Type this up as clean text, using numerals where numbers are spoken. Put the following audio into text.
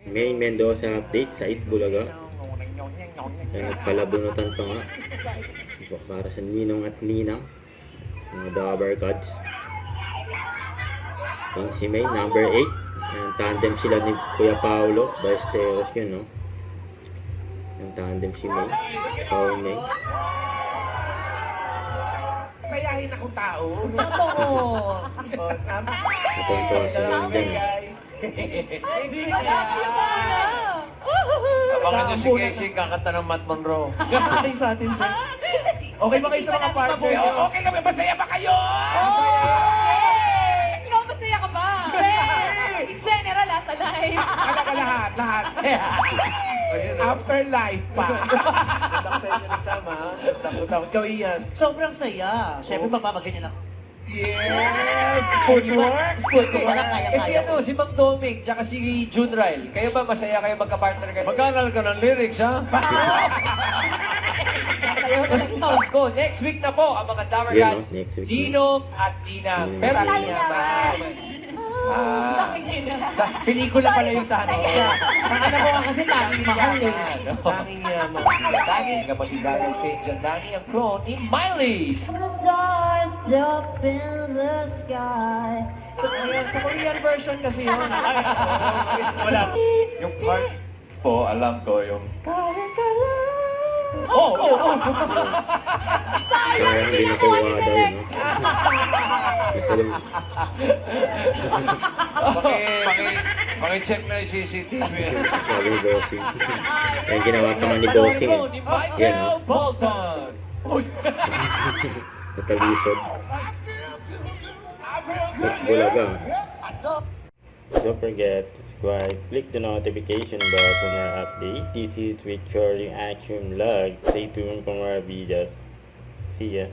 May Mendoza update sa Itbulaga. Kaya nagpalabunutan pa nga. Para sa Ninong at Ninang. Mga Dabber Cards. Pang si May, number 8. Ang tandem sila ni Kuya Paolo. Ballesteros yun, no? Ang tandem si May. Paul May. Mayahin akong tao. Totoo. Tama. Napunta si May dyan. Abangan nyo si Casey, kakanta ng Matt Monroe. Gabay sa atin, sir. Okay ba kayo sa mga partner? Okay kami, masaya ba kayo? Ikaw masaya ka ba? In general, sa live. Talaga lahat. Afterlife pa. Takot sa inyo nagsama, ha? Takot. Ikaw iyan. Sobrang saya. Siyempre, magpapaganyan ako. Yes! Footwork! Wala kaya-kaya. Si Mang Doming, tsaka si June Ryle, kayo ba masaya kayo magka-partner kayo? Mag-aral ka ng lyrics, ha? Kayo na lang taon ko. Next week na po ang mga Dabber Yun, Cats, no? Next week. Ninong at Ninang. Ninang. Pero Tanging yaman. Tanging Pelikula pala yung tanging yaman. Akala ko nga kasi tanging mahal eh. Tanging yaman. Tanging kapasidad ng stage ang tanging ang clone ni Miley's. Stars up in the sky. Sa Korean version kasi yun. Wala. Yung part po, alam ko yung... Sayang, hindi nakuha daw yun, no? Kasi Paki-check na yung CCTV. sabi ni Bossing. Yung ginawa pa nga ni Bossing. Ni Yan, no? Michael Bolton. Natalisod. Itbulaga. Don't forget to subscribe, click the notification bell for more updates. This is Richard Action Vlog. Stay tuned for more videos. See ya.